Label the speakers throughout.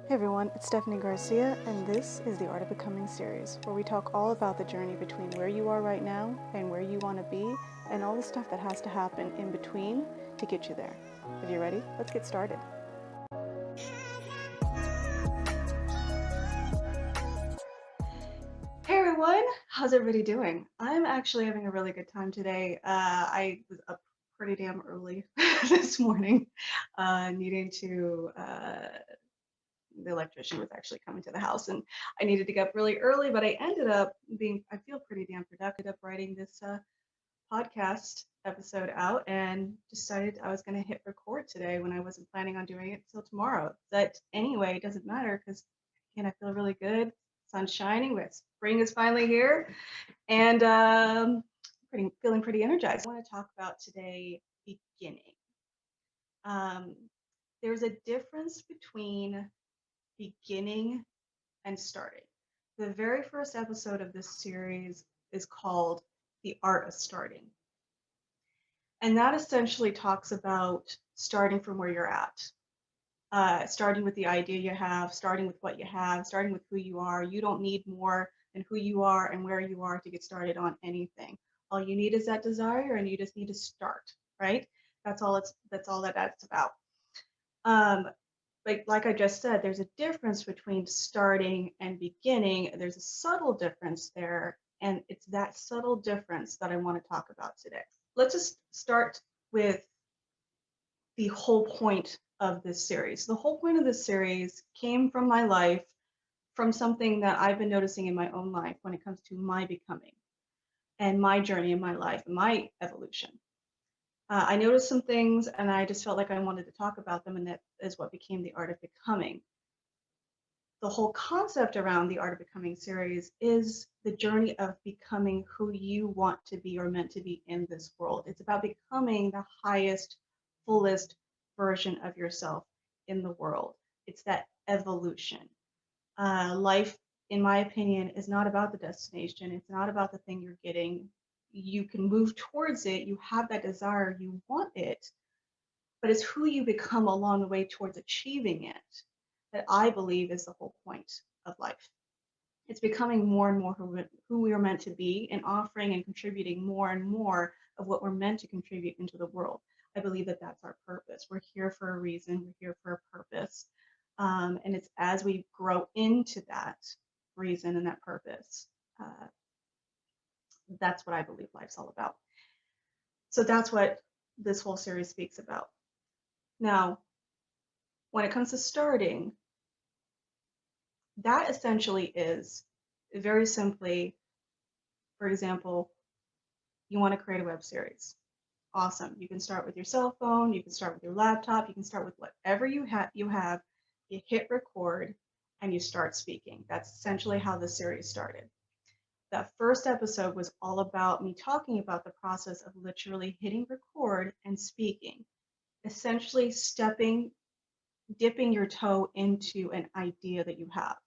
Speaker 1: Hey everyone, it's Stefanie Garcia, and this is the Art of Becoming series, where we talk all about the journey between where you are right now and where you want to be, and all the stuff that has to happen in between to get you there. If you're ready, let's get started. Hey everyone, how's everybody doing? I'm actually having a really good time today. I was up pretty damn early this morning, needing to the electrician was actually coming to the house and I needed to get up really early, but I ended up I feel pretty damn productive up writing this podcast episode out and decided I was going to hit record today when I wasn't planning on doing it till tomorrow. But anyway, it doesn't matter because, again, I feel really good. Sun's shining, but spring is finally here and feeling pretty energized. I want to talk about today beginning. Um, there's a difference between beginning and starting. The very first episode of this series is called The Art of Starting. And that essentially talks about starting from where you're at, starting with the idea you have, starting with what you have, starting with who you are. You don't need more than who you are and where you are to get started on anything. All you need is that desire, and you just need to start, right? That's all that's about. Um, like I just said, there's a difference between starting and beginning. There's a subtle difference there, and it's that subtle difference that I want to talk about today. Let's just start with the whole point of this series. The whole point of this series came from my life, from something that I've been noticing in my own life when it comes to my becoming and my journey in my life and my evolution. I noticed some things and I just felt like I wanted to talk about them, and that is what became the Art of Becoming. The whole concept around the Art of Becoming series is the journey of becoming who you want to be or meant to be in this world. It's about becoming the highest, fullest version of yourself in the world. It's that evolution. Life, in my opinion, is not about the destination. It's not about the thing you're getting. You can move towards it. You have that desire. You want it, but it's who you become along the way towards achieving it that I believe is the whole point of life. It's becoming more and more who we are meant to be, and offering and contributing more and more of what we're meant to contribute into the world. I believe that that's our purpose. We're here for a reason. We're here for a purpose. And it's as we grow into that reason and that purpose, uh, that's what I believe life's all about. So that's what this whole series speaks about. Now, when it comes to starting, that essentially is very simply, for example, you want to create a web series. Awesome. You can start with your cell phone, you can start with your laptop, you can start with whatever you hit record and you start speaking. That's essentially how the series started. That first episode was all about me talking about the process of literally hitting record and speaking, essentially dipping your toe into an idea that you have.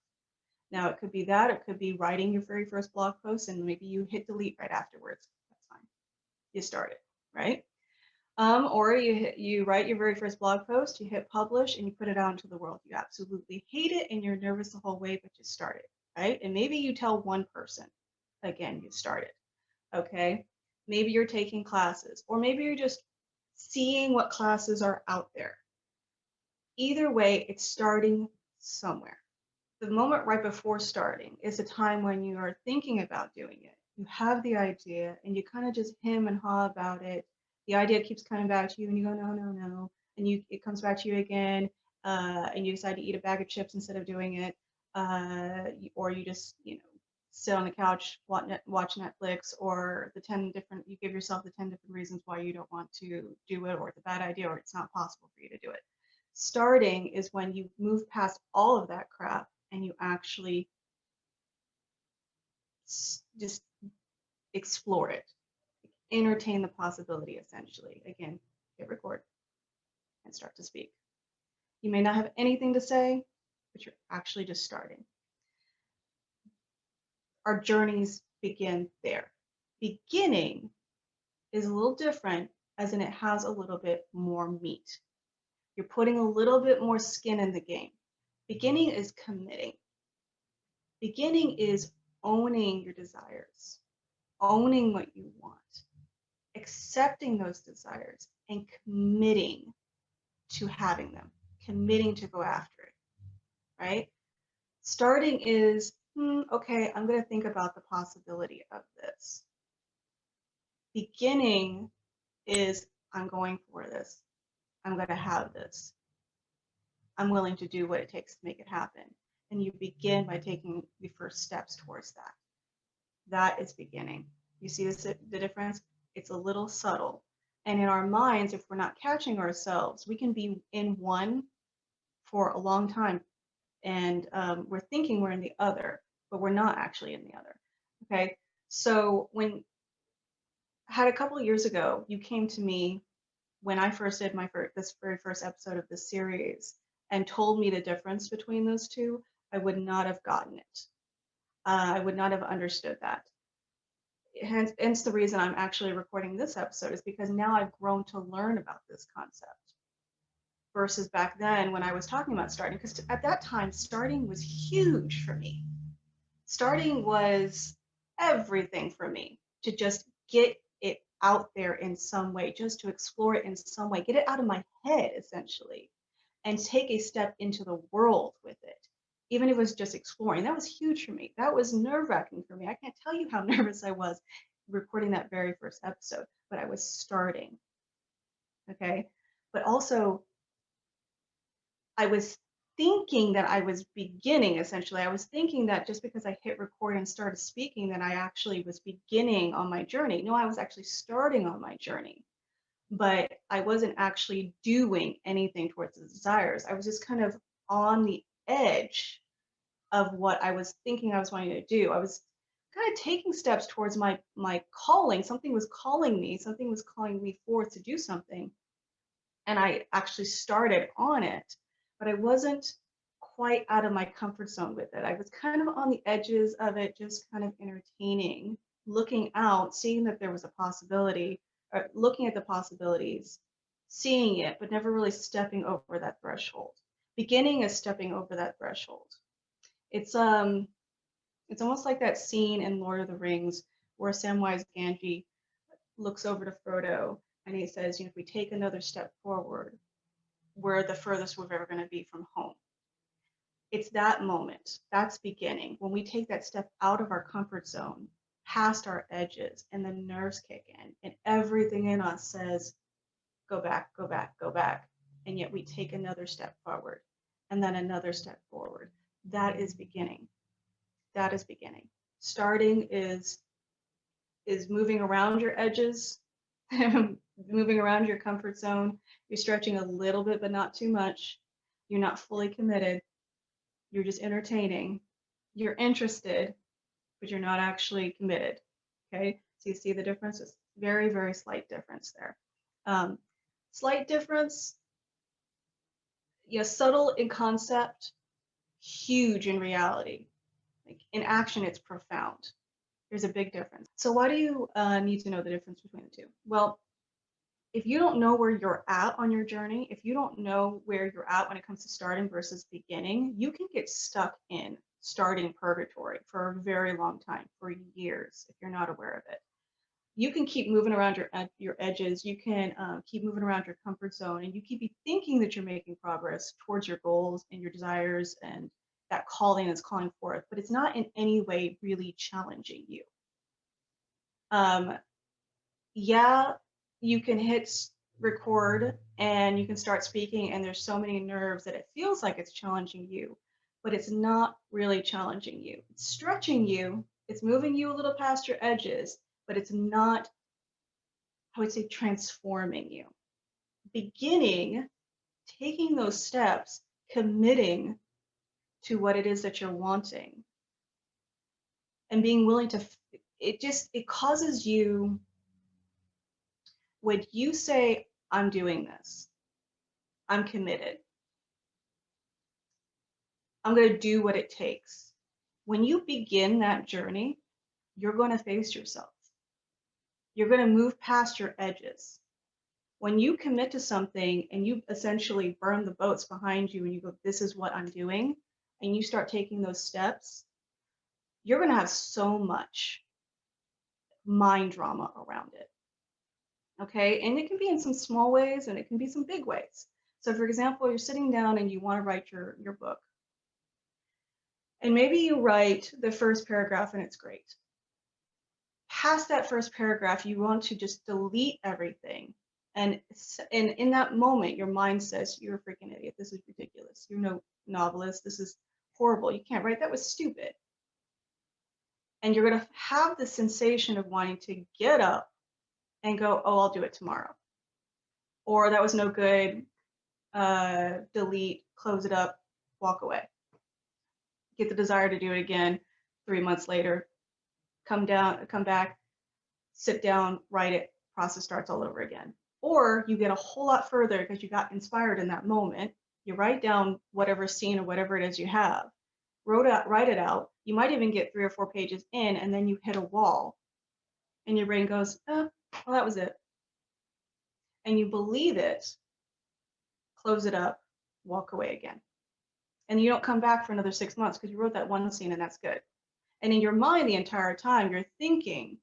Speaker 1: Now, it could be that, it could be writing your very first blog post and maybe you hit delete right afterwards. That's fine. You started, right? Or you write your very first blog post, you hit publish, and you put it out into the world. You absolutely hate it and you're nervous the whole way, but you started, right? And maybe you tell one person, again, you started, okay? Maybe you're taking classes, or maybe you're just seeing what classes are out there. Either way, it's starting somewhere. The moment right before starting is a time when you are thinking about doing it. You have the idea and you kind of just hem and haw about it. The idea keeps coming back to you and you go, no, no, no. And it comes back to you again, and you decide to eat a bag of chips instead of doing it. Or you just, sit on the couch, watch Netflix, or you give yourself the 10 different reasons why you don't want to do it, or it's a bad idea, or it's not possible for you to do it. Starting is when you move past all of that crap and you actually just explore it, entertain the possibility, essentially. Again, hit record and start to speak. You may not have anything to say, but you're actually just starting. Our journeys begin there. Beginning is a little different, as in it has a little bit more meat. You're putting a little bit more skin in the game. Beginning is committing. Beginning is owning your desires, owning what you want, accepting those desires, and committing to having them, committing to go after it, right? Starting is, okay, I'm going to think about the possibility of this. Beginning is, I'm going for this. I'm going to have this. I'm willing to do what it takes to make it happen. And you begin by taking the first steps towards that. That is beginning. You see the difference? It's a little subtle. And in our minds, if we're not catching ourselves, we can be in one for a long time. And we're thinking we're in the other, but we're not actually in the other. Okay. So when had a couple of years ago, you came to me when I first did this very first episode of this series and told me the difference between those two, I would not have gotten it. I would not have understood that. Hence the reason I'm actually recording this episode is because now I've grown to learn about this concept versus back then when I was talking about starting, because at that time, starting was huge for me. Starting was everything for me to just get it out there in some way, just to explore it in some way, get it out of my head essentially, and take a step into the world with it. Even if it was just exploring, that was huge for me. That was nerve wracking for me. I can't tell you how nervous I was recording that very first episode, but I was starting. Okay. But also, I was thinking that I was beginning essentially. I was thinking that just because I hit record and started speaking, that I actually was beginning on my journey. No, I was actually starting on my journey, but I wasn't actually doing anything towards the desires. I was just kind of on the edge of what I was thinking I was wanting to do. I was kind of taking steps towards my calling. Something was calling me. Something was calling me forth to do something, and I actually started on it, but I wasn't quite out of my comfort zone with it. I was kind of on the edges of it, just kind of entertaining, looking out, seeing that there was a possibility, or looking at the possibilities, seeing it, but never really stepping over that threshold. Beginning is stepping over that threshold. It's it's almost like that scene in Lord of the Rings where Samwise Gamgee looks over to Frodo and he says, if we take another step forward, we're the furthest we're ever going to be from home. It's that moment. That's beginning. When we take that step out of our comfort zone, past our edges, and the nerves kick in, and everything in us says, go back, go back, go back. And yet we take another step forward and then another step forward. That is beginning. That is beginning. Starting is moving around your edges, moving around your comfort zone. You're stretching a little bit, but not too much. You're not fully committed. You're just entertaining. You're interested, but you're not actually committed. Okay, so you see the difference? It's very, very slight difference there. Slight difference, subtle in concept, huge in reality. Like in action, it's profound. There's a big difference. So why do you need to know the difference between the two? Well, if you don't know where you're at on your journey, if you don't know where you're at when it comes to starting versus beginning, you can get stuck in starting purgatory for a very long time, for years, if you're not aware of it. You can keep moving around your edges. You can keep moving around your comfort zone, and you keep thinking that you're making progress towards your goals and your desires and that calling is calling forth, but it's not in any way really challenging you. Yeah, you can hit record and you can start speaking, and there's so many nerves that it feels like it's challenging you, but it's not really challenging you. It's stretching you, it's moving you a little past your edges, but it's not, I would say, transforming you. Beginning, taking those steps, committing to what it is that you're wanting, and being willing to, it causes you, when you say, I'm doing this, I'm committed, I'm going to do what it takes. When you begin that journey, you're going to face yourself. You're going to move past your edges. When you commit to something and you essentially burn the boats behind you and you go, this is what I'm doing, and you start taking those steps, you're going to have so much mind drama around it. Okay. And it can be in some small ways and it can be some big ways. So, for example, you're sitting down and you want to write your book, and maybe you write the first paragraph and it's great. Past that first paragraph, you want to just delete everything. And in that moment, your mind says, you're a freaking idiot. This is ridiculous. You're no novelist. This is horrible. You can't write. That was stupid. And you're going to have the sensation of wanting to get up and go, oh, I'll do it tomorrow. Or that was no good. Delete, close it up, walk away. Get the desire to do it again 3 months later. Come back, sit down, write it, process starts all over again. Or you get a whole lot further because you got inspired in that moment. You write down whatever scene or whatever it is you have, write it out. You might even get 3 or 4 pages in, and then you hit a wall, and your brain goes, well, that was it. And you believe it, close it up, walk away again. And you don't come back for another 6 months because you wrote that one scene and that's good. And in your mind, the entire time, you're thinking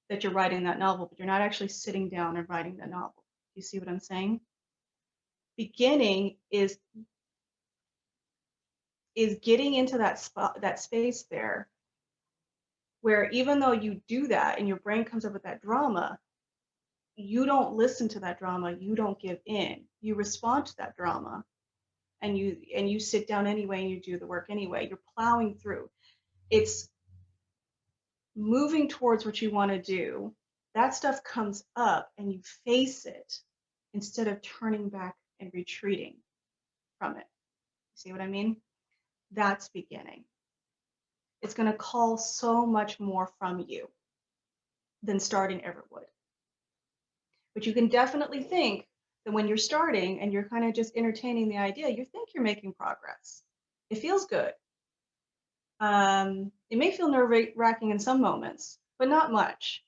Speaker 1: that you're writing that novel, but you're not actually sitting down and writing the novel. You see what I'm saying? Beginning is getting into that spot, that space there, where even though you do that and your brain comes up with that drama, you don't listen to that drama, you don't give in. You respond to that drama and you sit down anyway and you do the work anyway. You're plowing through. It's moving towards what you want to do. That stuff comes up and you face it instead of turning back and retreating from it. See what I mean? That's beginning. It's going to call so much more from you than starting ever would. But you can definitely think that when you're starting and you're kind of just entertaining the idea, you think you're making progress. It feels good. It may feel nerve-wracking in some moments, but not much.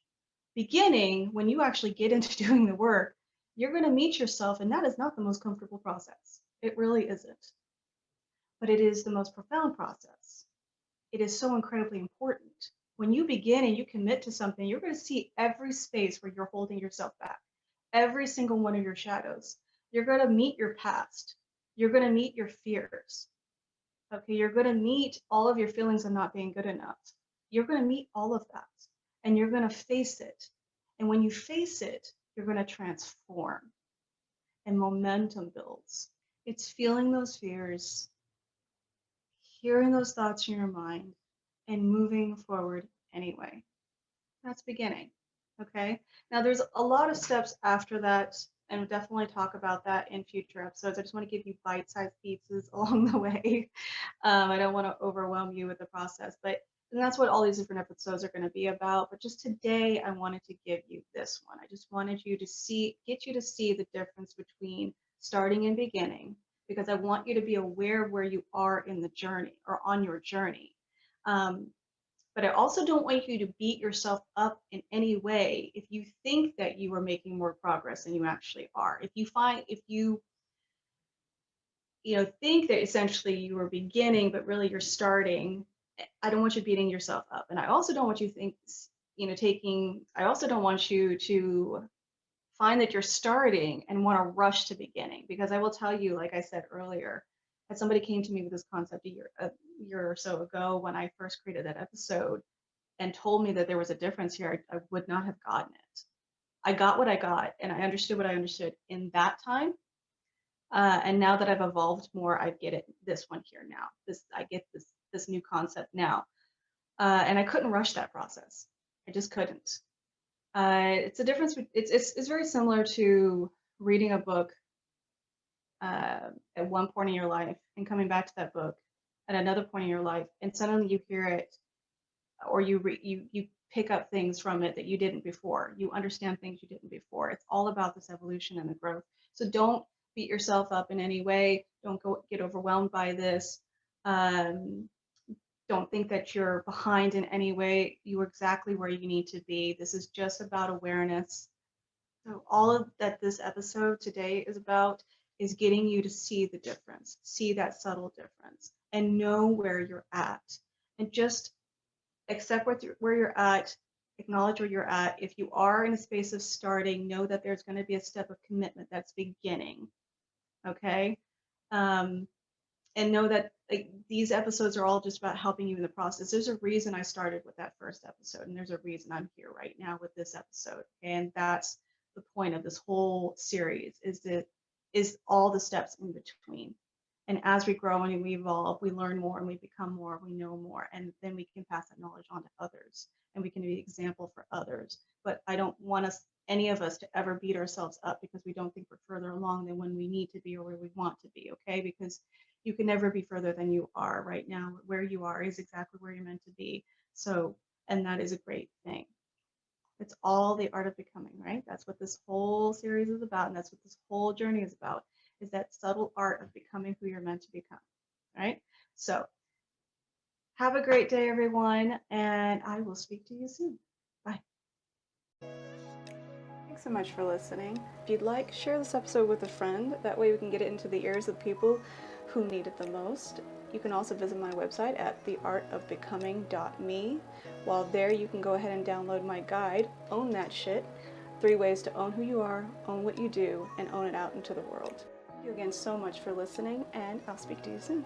Speaker 1: Beginning, when you actually get into doing the work, you're going to meet yourself, and that is not the most comfortable process. It really isn't. But it is the most profound process. It is so incredibly important. When you begin and you commit to something, you're going to see every space where you're holding yourself back, every single one of your shadows. You're going to meet your past. You're going to meet your fears. Okay, you're going to meet all of your feelings of not being good enough. You're going to meet all of that, and you're going to face it. And when you face it, you're going to transform, and momentum builds. It's feeling those fears, hearing those thoughts in your mind, and moving forward anyway. That's beginning. Okay. Now there's a lot of steps after that, and we'll definitely talk about that in future episodes. I just want to give you bite-sized pieces along the way. I don't want to overwhelm you with the process, but and that's what all these different episodes are going to be about. But just today, I wanted to give you this one. I just wanted you to get you to see the difference between starting and beginning, because I want you to be aware of where you are in the journey or on your journey. But I also don't want you to beat yourself up in any way if you think that you are making more progress than you actually are. If you think that essentially you are beginning, but really you're starting, I don't want you beating yourself up. And I also don't want you I also don't want you to find that you're starting and want to rush to beginning, because I will tell you, like I said earlier, that somebody came to me with this concept a year or so ago when I first created that episode and told me that there was a difference here. I would not have gotten it. I got what I got and I understood what I understood in that time. And now that I've evolved more, I get it. This one here now. I get this new concept now. And I couldn't rush that process. I just couldn't. It's a difference. It's very similar to reading a book at one point in your life and coming back to that book at another point in your life, and suddenly you hear it, or you pick up things from it that you didn't before. You understand things you didn't before. It's all about this evolution and the growth. So don't beat yourself up in any way. Don't get overwhelmed by this. Don't think that you're behind in any way. You're exactly where you need to be. This is just about awareness. So all of that this episode today is about is getting you to see the difference, see that subtle difference, and know where you're at. And just accept where you're at, acknowledge where you're at. If you are in a space of starting, know that there's going to be a step of commitment that's beginning. Okay. Um, and know that like these episodes are all just about helping you in the process. There's a reason I started with that first episode, and there's a reason I'm here right now with this episode. And that's the point of this whole series is all the steps in between. And as we grow and we evolve, we learn more and we become more, we know more, and then we can pass that knowledge on to others and we can be an example for others. But I don't want us, any of us, to ever beat ourselves up because we don't think we're further along than when we need to be or where we want to be, okay? Because you can never be further than you are right now. Where you are is exactly where you're meant to be. So, and that is a great thing. It's all the art of becoming, right? That's what this whole series is about, and that's what this whole journey is about, is that subtle art of becoming who you're meant to become, right? So have a great day, everyone, and I will speak to you soon. Bye. Thanks so much for listening. If you'd like, share this episode with a friend. That way we can get it into the ears of people who need it the most. You can also visit my website at theartofbecoming.me. While there, you can go ahead and download my guide, Own That Shit, 3 ways to own who you are, own what you do, and own it out into the world. Thank you again so much for listening, and I'll speak to you soon.